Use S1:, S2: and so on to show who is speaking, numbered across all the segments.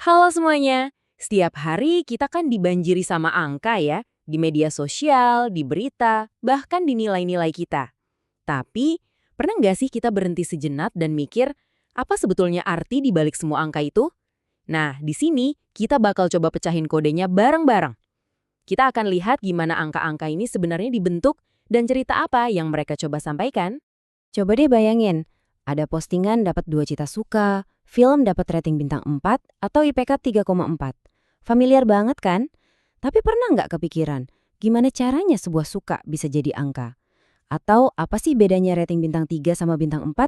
S1: Halo semuanya, setiap hari kita kan dibanjiri sama angka ya, di media sosial, di berita, bahkan di nilai-nilai kita. Tapi, pernah nggak sih kita berhenti sejenak dan mikir, apa sebetulnya arti di balik semua angka itu? Nah, di sini kita bakal coba pecahin kodenya bareng-bareng. Kita akan lihat gimana angka-angka ini sebenarnya dibentuk dan cerita apa yang mereka coba sampaikan.
S2: Coba deh bayangin, ada postingan dapat 2 juta suka, film dapat rating bintang 4, atau IPK 3,4. Familiar banget kan? Tapi pernah nggak kepikiran, gimana caranya sebuah suka bisa jadi angka? Atau apa sih bedanya rating bintang 3 sama bintang 4?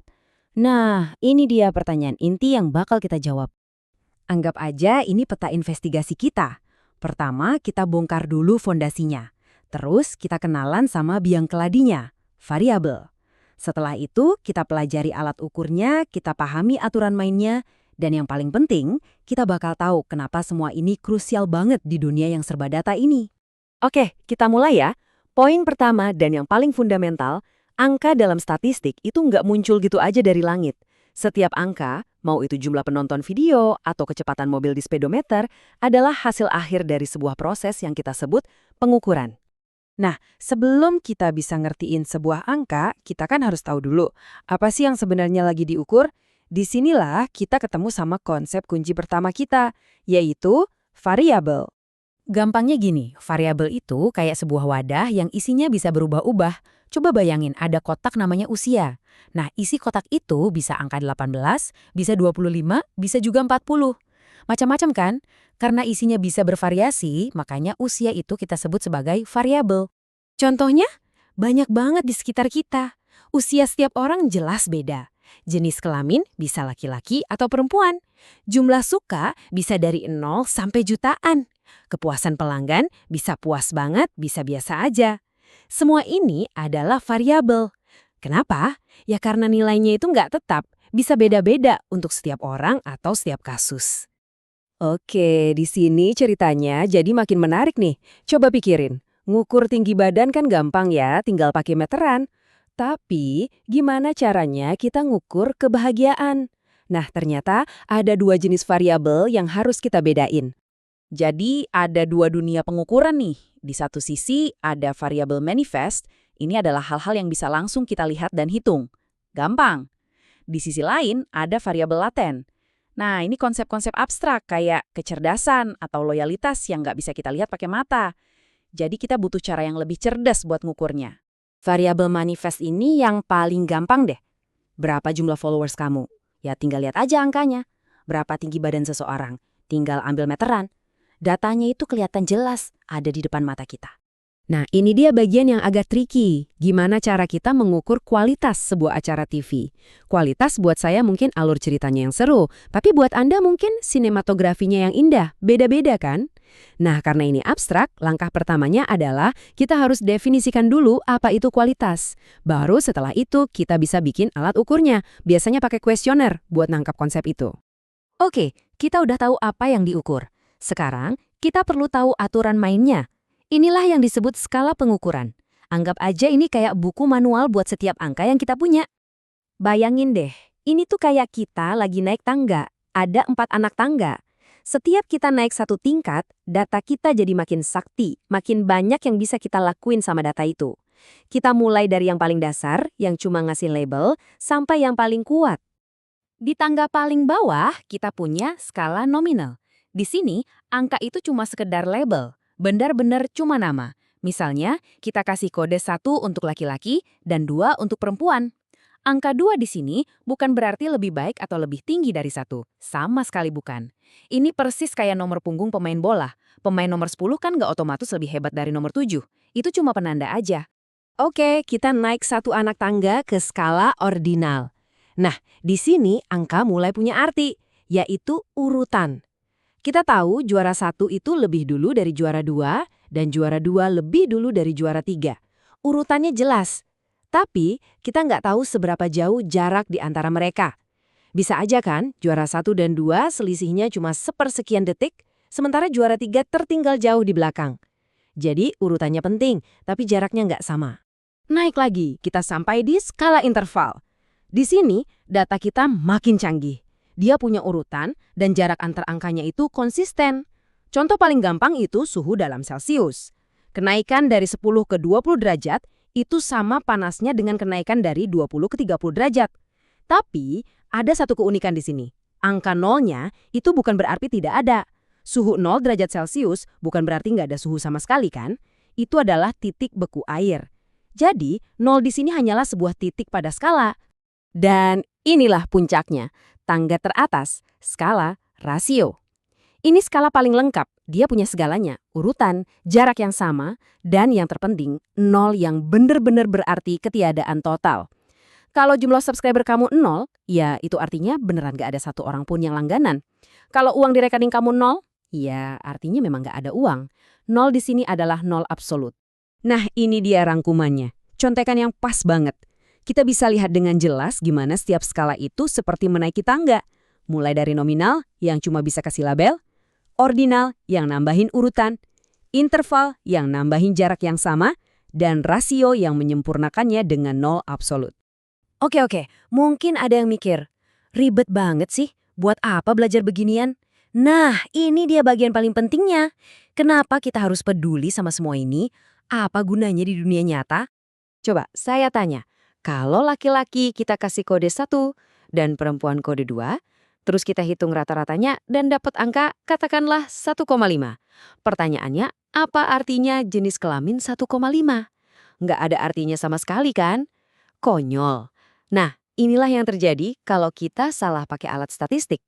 S2: Nah, ini dia pertanyaan inti yang bakal kita jawab.
S1: Anggap aja ini peta investigasi kita. Pertama, kita bongkar dulu fondasinya. Terus kita kenalan sama biang keladinya, variabel. Setelah itu, kita pelajari alat ukurnya, kita pahami aturan mainnya, dan yang paling penting, kita bakal tahu kenapa semua ini krusial banget di dunia yang serba data ini. Oke, kita mulai ya. Poin pertama dan yang paling fundamental, angka dalam statistik itu nggak muncul gitu aja dari langit. Setiap angka, mau itu jumlah penonton video atau kecepatan mobil di speedometer, adalah hasil akhir dari sebuah proses yang kita sebut pengukuran. Nah, sebelum kita bisa ngertiin sebuah angka, kita kan harus tahu dulu apa sih yang sebenarnya lagi diukur. Disinilah kita ketemu sama konsep kunci pertama kita, yaitu variabel. Gampangnya gini, variabel itu kayak sebuah wadah yang isinya bisa berubah-ubah. Coba bayangin ada kotak namanya usia. Nah, isi kotak itu bisa angka 18, bisa 25, bisa juga 40. Macam-macam kan? Karena isinya bisa bervariasi, makanya usia itu kita sebut sebagai variabel. Contohnya, banyak banget di sekitar kita. Usia setiap orang jelas beda. Jenis kelamin bisa laki-laki atau perempuan. Jumlah suka bisa dari 0 sampai jutaan. Kepuasan pelanggan bisa puas banget, bisa biasa aja. Semua ini adalah variabel. Kenapa? Ya karena nilainya itu nggak tetap, bisa beda-beda untuk setiap orang atau setiap kasus. Oke, di sini ceritanya jadi makin menarik nih. Coba pikirin, ngukur tinggi badan kan gampang ya, tinggal pakai meteran. Tapi, gimana caranya kita ngukur kebahagiaan? Nah, ternyata ada dua jenis variabel yang harus kita bedain. Jadi ada dua dunia pengukuran nih. Di satu sisi ada variabel manifest, ini adalah hal-hal yang bisa langsung kita lihat dan hitung. Gampang. Di sisi lain ada variabel laten. Nah ini konsep-konsep abstrak kayak kecerdasan atau loyalitas yang nggak bisa kita lihat pakai mata. Jadi kita butuh cara yang lebih cerdas buat ngukurnya. Variabel manifest ini yang paling gampang deh. Berapa jumlah followers kamu? Ya tinggal lihat aja angkanya. Berapa tinggi badan seseorang? Tinggal ambil meteran. Datanya itu kelihatan jelas, ada di depan mata kita. Nah, ini dia bagian yang agak tricky. Gimana cara kita mengukur kualitas sebuah acara TV? Kualitas buat saya mungkin alur ceritanya yang seru, tapi buat Anda mungkin sinematografinya yang indah. Beda-beda kan? Nah, karena ini abstrak, langkah pertamanya adalah kita harus definisikan dulu apa itu kualitas. Baru setelah itu kita bisa bikin alat ukurnya. Biasanya pakai kuesioner buat nangkap konsep itu. Oke, kita udah tahu apa yang diukur. Sekarang, kita perlu tahu aturan mainnya. Inilah yang disebut skala pengukuran. Anggap aja ini kayak buku manual buat setiap angka yang kita punya. Bayangin deh, ini tuh kayak kita lagi naik tangga. Ada 4 anak tangga. Setiap kita naik satu tingkat, data kita jadi makin sakti, makin banyak yang bisa kita lakuin sama data itu. Kita mulai dari yang paling dasar, yang cuma ngasih label, sampai yang paling kuat. Di tangga paling bawah, kita punya skala nominal. Di sini, angka itu cuma sekedar label, benar-benar cuma nama. Misalnya, kita kasih kode 1 untuk laki-laki dan 2 untuk perempuan. Angka 2 di sini bukan berarti lebih baik atau lebih tinggi dari 1. Sama sekali bukan. Ini persis kayak nomor punggung pemain bola. Pemain nomor 10 kan nggak otomatis lebih hebat dari nomor 7. Itu cuma penanda aja. Oke, kita naik satu anak tangga ke skala ordinal. Nah, di sini angka mulai punya arti, yaitu urutan. Kita tahu juara 1 itu lebih dulu dari juara 2 dan juara 2 lebih dulu dari juara 3. Urutannya jelas. Tapi kita nggak tahu seberapa jauh jarak di antara mereka. Bisa aja kan juara 1 dan 2 selisihnya cuma sepersekian detik, sementara juara 3 tertinggal jauh di belakang. Jadi urutannya penting, tapi jaraknya nggak sama. Naik lagi, kita sampai di skala interval. Di sini data kita makin canggih. dia punya urutan dan jarak antar angkanya itu konsisten. Contoh paling gampang itu suhu dalam Celcius. Kenaikan dari 10 ke 20 derajat itu sama panasnya dengan kenaikan dari 20 ke 30 derajat. Tapi ada satu keunikan di sini. Angka nolnya itu bukan berarti tidak ada. Suhu 0 derajat Celcius bukan berarti nggak ada suhu sama sekali kan? Itu adalah titik beku air. Jadi, 0 di sini hanyalah sebuah titik pada skala. Dan inilah puncaknya, tangga teratas, skala rasio. Ini skala paling lengkap, dia punya segalanya, urutan, jarak yang sama, dan yang terpenting, 0 yang benar-benar berarti ketiadaan total. Kalau jumlah subscriber kamu 0, ya itu artinya beneran gak ada satu orang pun yang langganan. Kalau uang di rekening kamu 0, ya artinya memang gak ada uang. 0 di sini adalah 0 absolut. Nah, ini dia rangkumannya. Contekan yang pas banget. Kita bisa lihat dengan jelas gimana setiap skala itu seperti menaiki tangga. Mulai dari nominal yang cuma bisa kasih label, ordinal yang nambahin urutan, interval yang nambahin jarak yang sama, dan rasio yang menyempurnakannya dengan 0 absolut.
S2: Oke, mungkin ada yang mikir, ribet banget sih, buat apa belajar beginian? Nah, ini dia bagian paling pentingnya. Kenapa kita harus peduli sama semua ini? Apa gunanya di dunia nyata? Coba saya tanya, kalau laki-laki kita kasih kode 1 dan perempuan kode 2, terus kita hitung rata-ratanya dan dapat angka katakanlah 1,5. Pertanyaannya, apa artinya jenis kelamin 1,5? Nggak ada artinya sama sekali kan? Konyol. Nah, inilah yang terjadi kalau kita salah pakai alat statistik.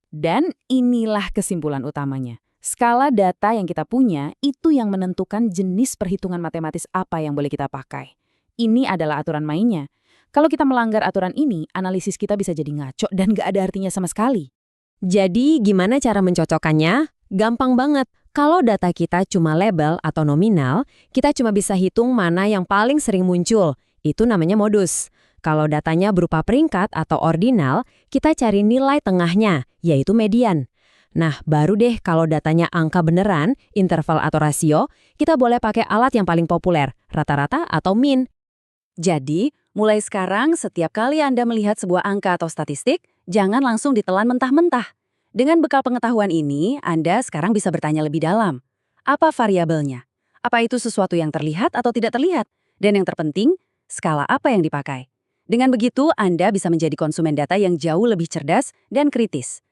S1: Dan inilah kesimpulan utamanya. Skala data yang kita punya itu yang menentukan jenis perhitungan matematis apa yang boleh kita pakai. Ini adalah aturan mainnya. Kalau kita melanggar aturan ini, analisis kita bisa jadi ngaco dan gak ada artinya sama sekali. Jadi, gimana cara mencocokkannya? Gampang banget. Kalau data kita cuma label atau nominal, kita cuma bisa hitung mana yang paling sering muncul. Itu namanya modus. Kalau datanya berupa peringkat atau ordinal, kita cari nilai tengahnya, yaitu median. Nah, baru deh kalau datanya angka beneran, interval atau rasio, kita boleh pakai alat yang paling populer, rata-rata atau mean. Jadi, mulai sekarang setiap kali Anda melihat sebuah angka atau statistik, jangan langsung ditelan mentah-mentah. Dengan bekal pengetahuan ini, Anda sekarang bisa bertanya lebih dalam. Apa variabelnya? Apa itu sesuatu yang terlihat atau tidak terlihat? Dan yang terpenting, skala apa yang dipakai? Dengan begitu, Anda bisa menjadi konsumen data yang jauh lebih cerdas dan kritis.